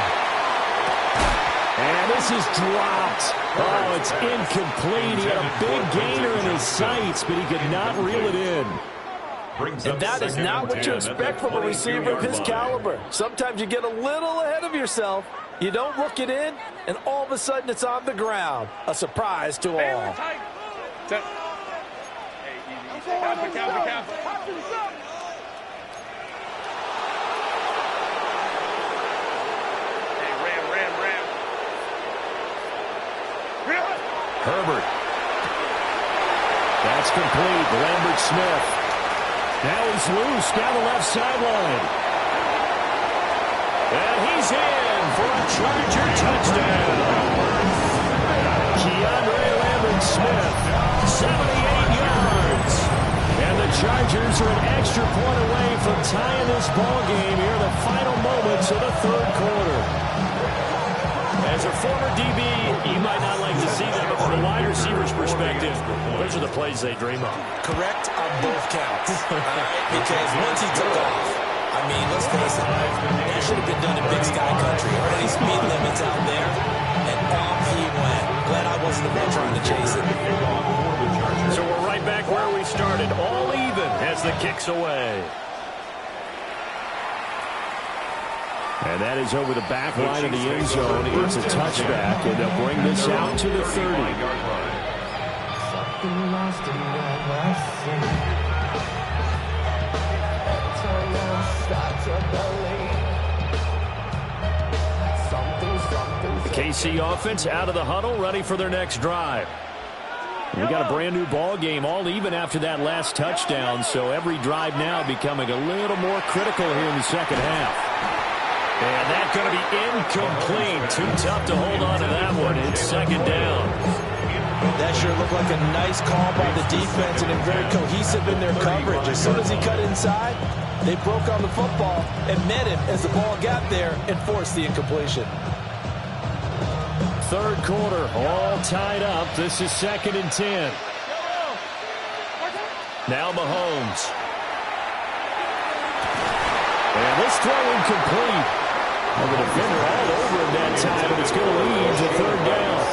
And this is dropped. Oh, it's incomplete. He had a big gainer in his sights, but he could not reel it in. And that is not what you expect from a receiver of his caliber. Sometimes you get a little ahead of yourself. You don't look it in, and all of a sudden it's on the ground. A surprise to all. Hey, easy. Cap. Herbert. That's complete. Lambert Smith. Now he's loose down the left sideline. And he's in for a Charger touchdown. Keandre Lambert Smith, 78 yards. And the Chargers are an extra point away from tying this ball game here in the final moments of the 3rd quarter. As a former DB, you might not like to see that, but from a wide receiver's perspective, those are the plays they dream of. Correct on both counts. Because once he took off, I mean, let's face it, that should have been done in Big Sky Country. Already speed limits out there, and off he went. Glad I wasn't the one trying to chase it. So we're right back where we started, all even as the kick's away. And that is over the back line of the end zone. It's a touchback, and they'll bring this out to the 30. The KC offense out of the huddle, ready for their next drive. We got a brand new ball game, all even after that last touchdown, so every drive now becoming a little more critical here in the second half. And that's going to be incomplete. Too tough to hold on to that one. It's 2nd down. That sure looked like a nice call by the defense, and they're very cohesive in their coverage. As soon as he cut inside, they broke on the football and met him as the ball got there and forced the incompletion. third quarter, all tied up. This is 2nd and 10. Now Mahomes. And this throw incomplete. Well, the defender all over him that time, and it's going to lead to 3rd down.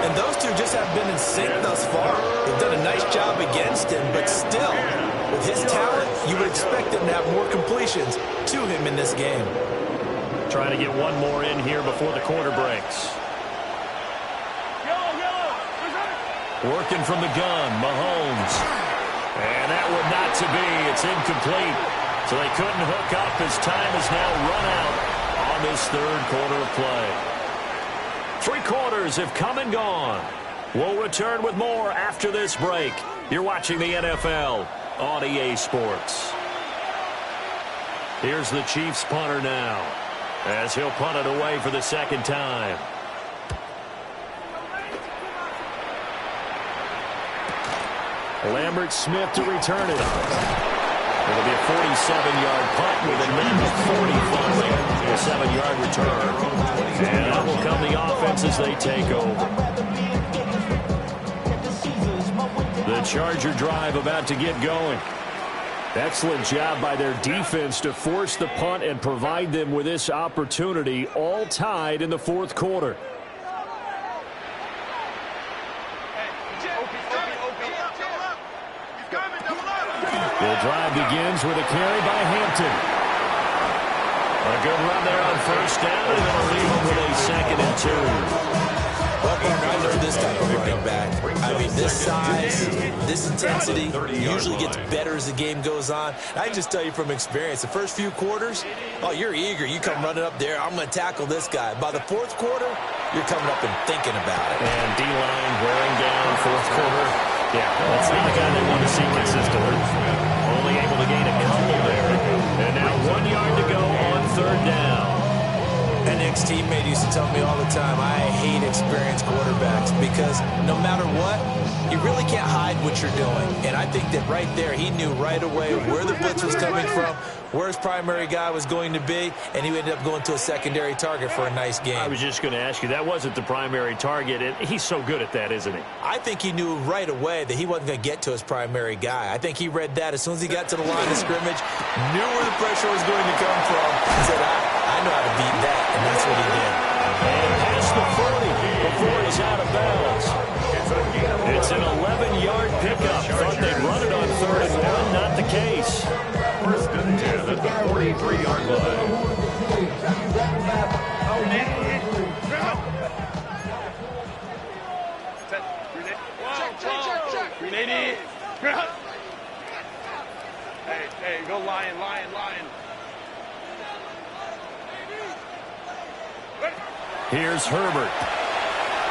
And those two just have been in sync thus far. They've done a nice job against him, but still, with his talent, you would expect them to have more completions to him in this game. Trying to get one more in here before the quarter breaks. Working from the gun, Mahomes. And that one not to be. It's incomplete. So they couldn't hook up as time has now run out on this third quarter of play. 3 quarters have come and gone. We'll return with more after this break. You're watching the NFL on EA Sports. Here's the Chiefs punter now, as he'll punt it away for the 2nd time. Lambert Smith to return it. It'll be a 47-yard punt with a minimum of 40 following a 7-yard return. And out will come the offense as they take over. The Charger drive about to get going. Excellent job by their defense to force the punt and provide them with this opportunity, all tied in the 4th quarter. The drive begins with a carry by Hampton. A good run there on 1st down, and they'll leave him with a 2nd and 2. Well, Mark, I know this type of running back. I mean, this size, this intensity usually gets better as the game goes on. I can just tell you from experience, the first few quarters, oh, you're eager. You come running up there, I'm going to tackle this guy. By the 4th quarter, you're coming up and thinking about it. And D-line wearing down 4th quarter. Yeah, that's not a guy they want to see consistently. Only able to gain a couple there. And now 1 yard to go on 3rd down. An ex-teammate used to tell me all the time, I hate experienced quarterbacks because no matter what, you really can't hide what you're doing. And I think that right there, he knew right away where the blitz was coming from, where his primary guy was going to be, and he ended up going to a secondary target for a nice game. I was just going to ask you, that wasn't the primary target, and he's so good at that, isn't he? I think he knew right away that he wasn't going to get to his primary guy. I think he read that as soon as he got to the line of scrimmage, knew where the pressure was going to come from, and said, I know how to beat that, and that's what he did. And past the 40 before he's out of bounds. It's an 11-yard pickup. Thought they'd run it on 3rd and 1. Not the case. 1st and 10 at the 43-yard line. Hey, go lion. Here's Herbert.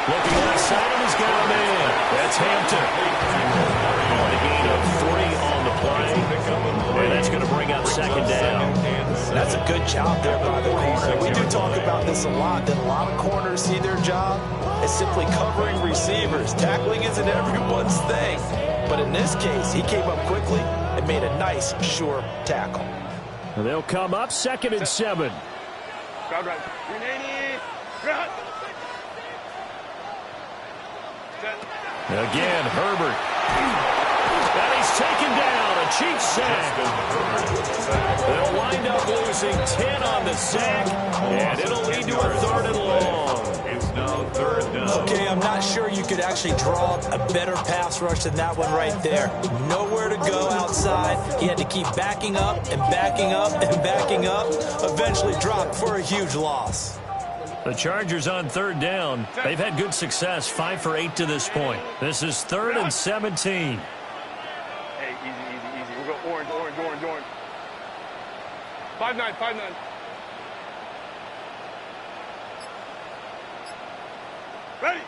Looking left side, and he's got him in. That's Hampton. A gain of 3 on the play. And that's going to bring up 2nd down. That's a good job there by the corner. We do talk about this a lot, that a lot of corners see their job as simply covering receivers. Tackling isn't everyone's thing. But in this case, he came up quickly and made a nice, sure tackle. And they'll come up 2nd and 7. Crowd right. 380. Again, Herbert. And he's taken down. A Chiefs sack. They'll wind up losing 10 on the sack, and it'll lead to a 3rd and long. It's now 3rd down. Okay, I'm not sure you could actually draw up a better pass rush than that one right there. Nowhere to go outside. He had to keep backing up and backing up and backing up. Eventually dropped for a huge loss. The Chargers on 3rd down. They've had good success, 5 for 8 to this point. This is 3rd and 17. Hey, easy. We'll go orange. 5-9. Ready.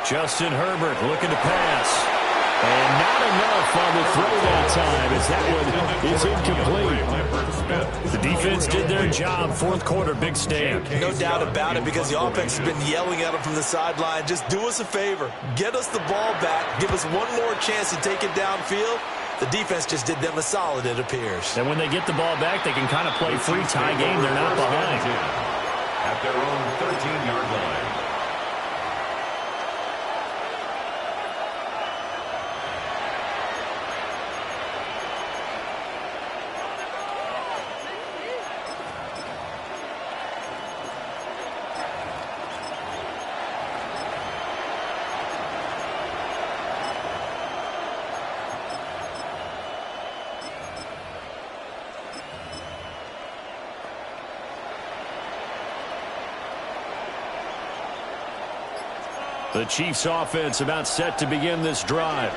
Justin Herbert looking to pass. And not enough on the throw that time, as that one is incomplete. The defense did their job. 4th quarter, big stand. No doubt about it, because the offense has been yelling at him from the sideline. Just do us a favor. Get us the ball back. Give us one more chance to take it downfield. The defense just did them a solid, it appears. And when they get the ball back, they can kind of play free tie game. They're not behind. At their own 13-yard line. The Chiefs offense about set to begin this drive.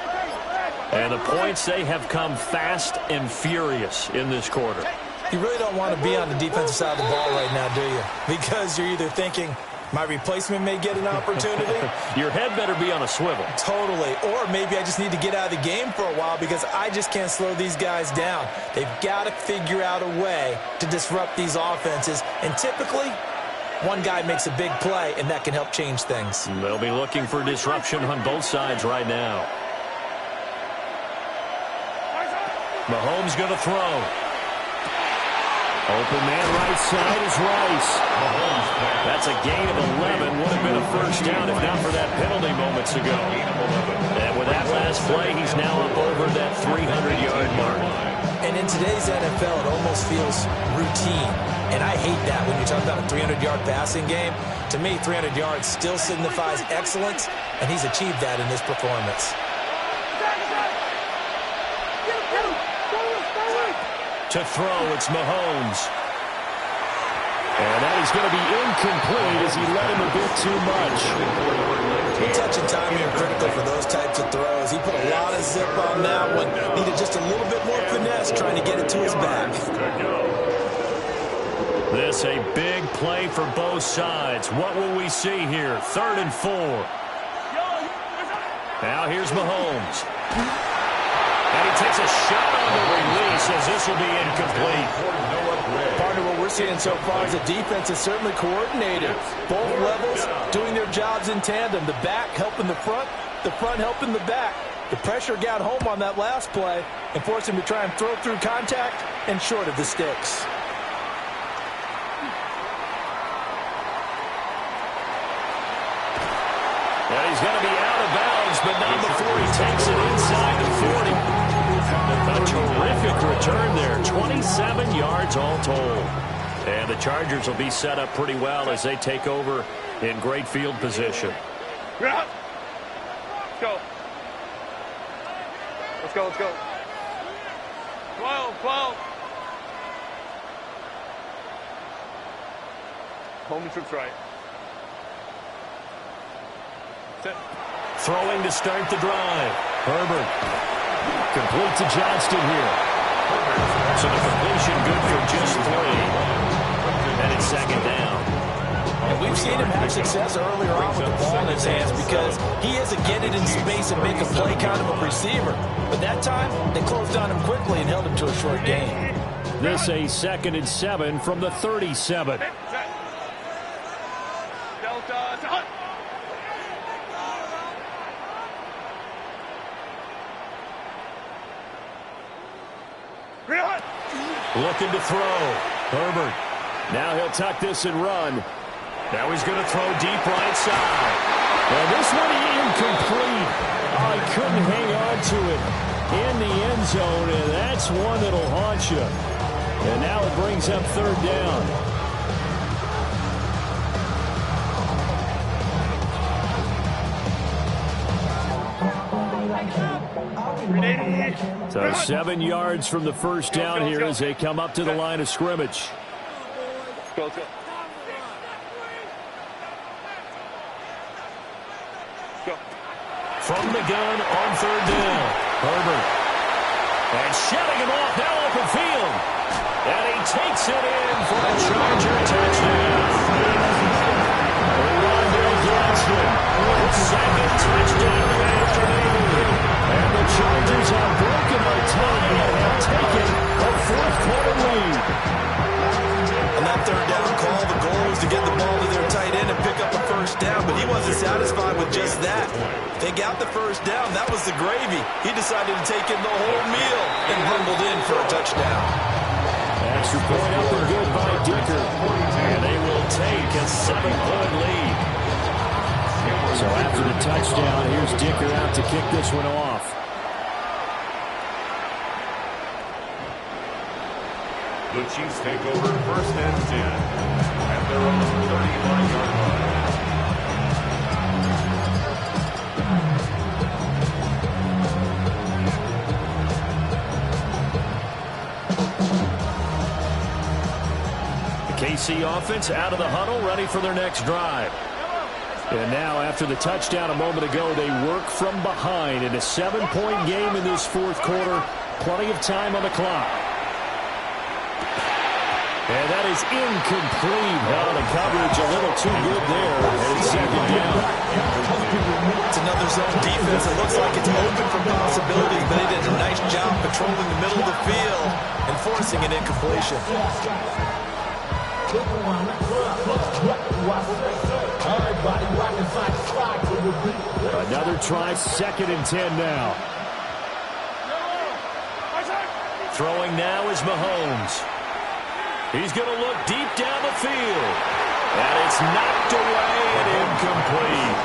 And the points, they have come fast and furious in this quarter. You really don't want to be on the defensive side of the ball right now, do you? Because you're either thinking, my replacement may get an opportunity. Your head better be on a swivel. Totally. Or maybe I just need to get out of the game for a while because I just can't slow these guys down. They've got to figure out a way to disrupt these offenses. And typically, one guy makes a big play, and that can help change things. They'll be looking for disruption on both sides right now. Mahomes going to throw. Open man right side is Rice. That's a gain of 11. Would have been a first down if not for that penalty moments ago. And with that last play, he's now up over that 300-yard mark. And in today's NFL, it almost feels routine. And I hate that when you talk about a 300-yard passing game. To me, 300 yards still signifies excellence, and he's achieved that in this performance. To throw, it's Mahomes. And that is going to be incomplete as he led him a bit too much. Touch and timing are critical for those types of throws. He put a lot of zip on that one. Needed just a little bit more finesse trying to get it to his back. This a big play for both sides. What will we see here? 3rd and 4. Now here's Mahomes. And he takes a shot on the release as this will be incomplete. Partner, what we're seeing so far is the defense is certainly coordinated. Both levels doing their jobs in tandem. The back helping the front helping the back. The pressure got home on that last play and forced him to try and throw through contact and short of the sticks. And he's going to be out of bounds, but not before he takes it inside the 40. A terrific return there. 27 yards all told. And the Chargers will be set up pretty well as they take over in great field position. Let's go. Let's go, let's go. 12, 12. Home trips right. Set. Throwing to start the drive. Herbert. Complete to Johnston here. So the completion good for just 3. And it's 2nd down. And we've seen him have success earlier on with the ball in his hands because he is a get it in space and make a play kind of a receiver. But that time, they closed on him quickly and held him to a short gain. This a 2nd and 7 from the 37. Delta to Hunt. Looking to throw. Herbert. Now he'll tuck this and run. Now he's going to throw deep right side. And this one incomplete. Oh, he couldn't hang on to it in the end zone, and that's one that'll haunt you. And now it brings up 3rd down. So 7 yards from the first down here as they come up to the line of scrimmage. Go, let's go. Go. From the gun on 3rd down. Herbert. And shutting him off now open field. And he takes it in for a Charger touchdown. Rondell Johnson. His 2nd touchdown of the afternoon. And the Chargers have broken their tie and have taken a 4th quarter lead. On that 3rd down call, the goal was to get the ball to their tight end and pick up a first down, but he wasn't satisfied with just that. They got the first down. That was the gravy. He decided to take in the whole meal and rumbled in for a touchdown. Extra point up and good by Dicker. And they will take a 7-point lead. So after the touchdown, here's Dicker out to kick this one off. The Chiefs take over 1st and 10 at their own 39-yard line. The KC offense out of the huddle, ready for their next drive. And now, after the touchdown a moment ago, they work from behind in a 7-point game in this fourth quarter. Plenty of time on the clock. And that is incomplete. Now the coverage a little too good there. And it's second down. It's another zone defense. It looks like it's open for possibilities, but they did a nice job patrolling the middle of the field and forcing an incompletion. Another try, 2nd and 10 now. Throwing now is Mahomes. He's going to look deep down the field. And it's knocked away and incomplete.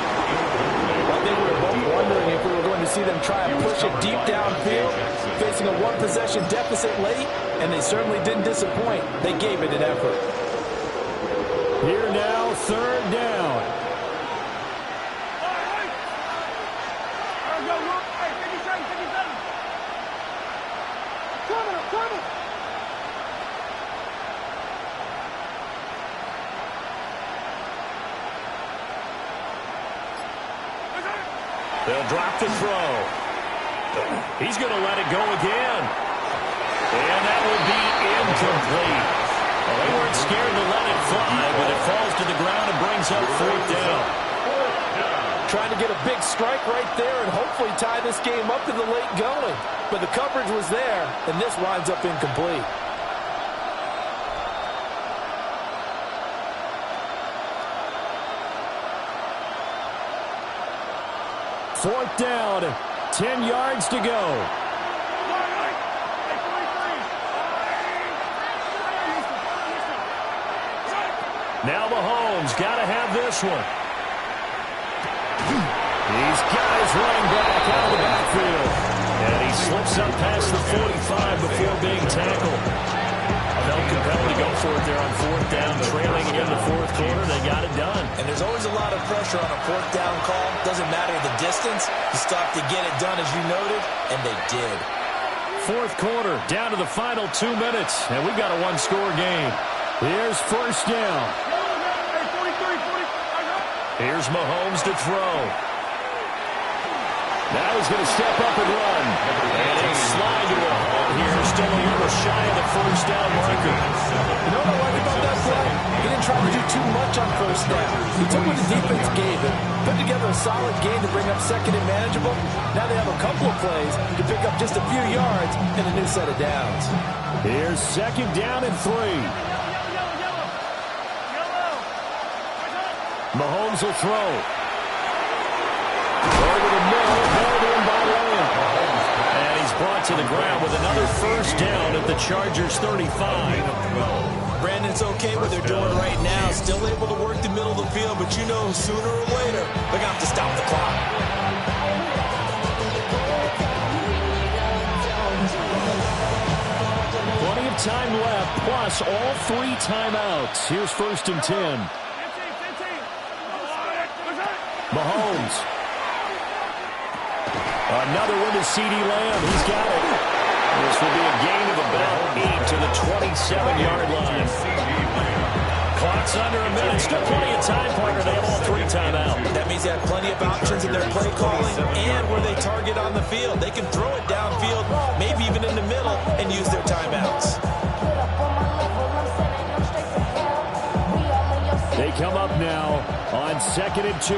I think we were both wondering if we were going to see them try and push it deep downfield, facing a one-possession deficit late, and they certainly didn't disappoint. They gave it an effort. Here now, 3rd down. They'll drop the throw. He's going to let it go again. And that will be incomplete. Well, they weren't scared to let it fly, but it falls to the ground and brings up 4th down. Trying to get a big strike right there and hopefully tie this game up in the late going. But the coverage was there, and this winds up incomplete. Fourth down, 10 yards to go. Now Mahomes got to have this one. These guys running back out of the backfield. And he slips up past the 45 before being tackled. Felt compelled to go for it there on 4th down, trailing in the fourth quarter. They got it done. And there's always a lot of pressure on a 4th down call. Doesn't matter the distance. You stop to get it done, as you noted, and they did. Fourth quarter, down to the final 2 minutes, and we've got a one-score game. Here's 1st down. Here's Mahomes to throw. Now he's going to step up and run. And he'll slide to a halt here, still a little shy of the 1st down marker. You know what I like about that play? He didn't try to do too much on 1st down. He took what the defense gave him, put together a solid game to bring up 2nd and manageable. Now they have a couple of plays to pick up just a few yards and a new set of downs. Here's 2nd down and 3. Mahomes will throw. Over the middle, held in by Lamb. And he's brought to the ground with another 1st down at the Chargers' 35. Brandon, it's okay what they're doing right now. Still able to work the middle of the field, but you know sooner or later they're going to have to stop the clock. Plenty of time left, plus all 3 timeouts. Here's 1st and 10. Mahomes. Another one to CeeDee Lamb. He's got it. This will be a gain of about 8 to the 27-yard line. Clock's under a minute. Still plenty of time, partner. They have all 3 timeouts. That means they have plenty of options in their play calling and where they target on the field. They can throw it downfield, maybe even in the middle, and use their timeouts. They come up now on 2nd and 2.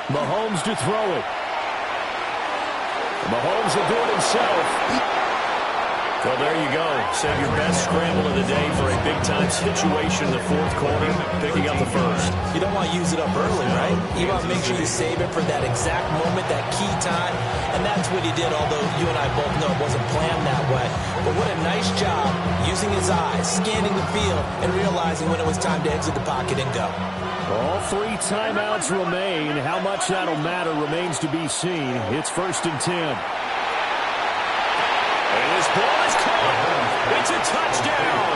Mahomes to throw it. Mahomes will do it himself. Well, there you go. Save your best scramble of the day for a big-time situation in the fourth quarter, picking up the 1st. You don't want to use it up early, right? You want to make sure you save it for that exact moment, that key time, and that's what he did, although you and I both know it wasn't planned that way. But what a nice job using his eyes, scanning the field, and realizing when it was time to exit the pocket and go. All 3 timeouts remain. How much that'll matter remains to be seen. It's 1st and 10. And this ball is caught. It's a touchdown.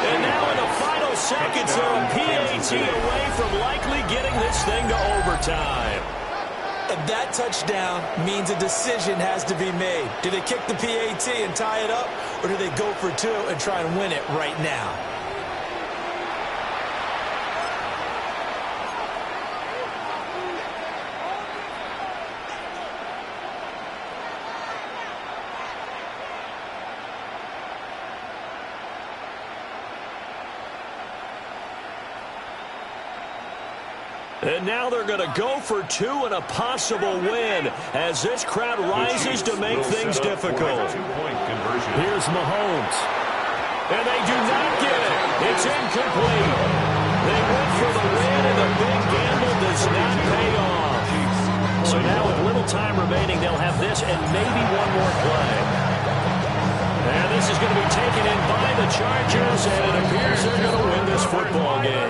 And now in the final seconds, they're a PAT away from likely getting this thing to overtime. And that touchdown means a decision has to be made. Do they kick the PAT and tie it up, or do they go for 2 and try and win it right now? And now they're going to go for two and a possible win as this crowd rises to make things difficult. Here's Mahomes. And they do not get it. It's incomplete. They went for the win, and the big gamble does not pay off. So now with little time remaining, they'll have this and maybe one more play. And this is going to be taken in by the Chargers, and it appears they're going to win this football game.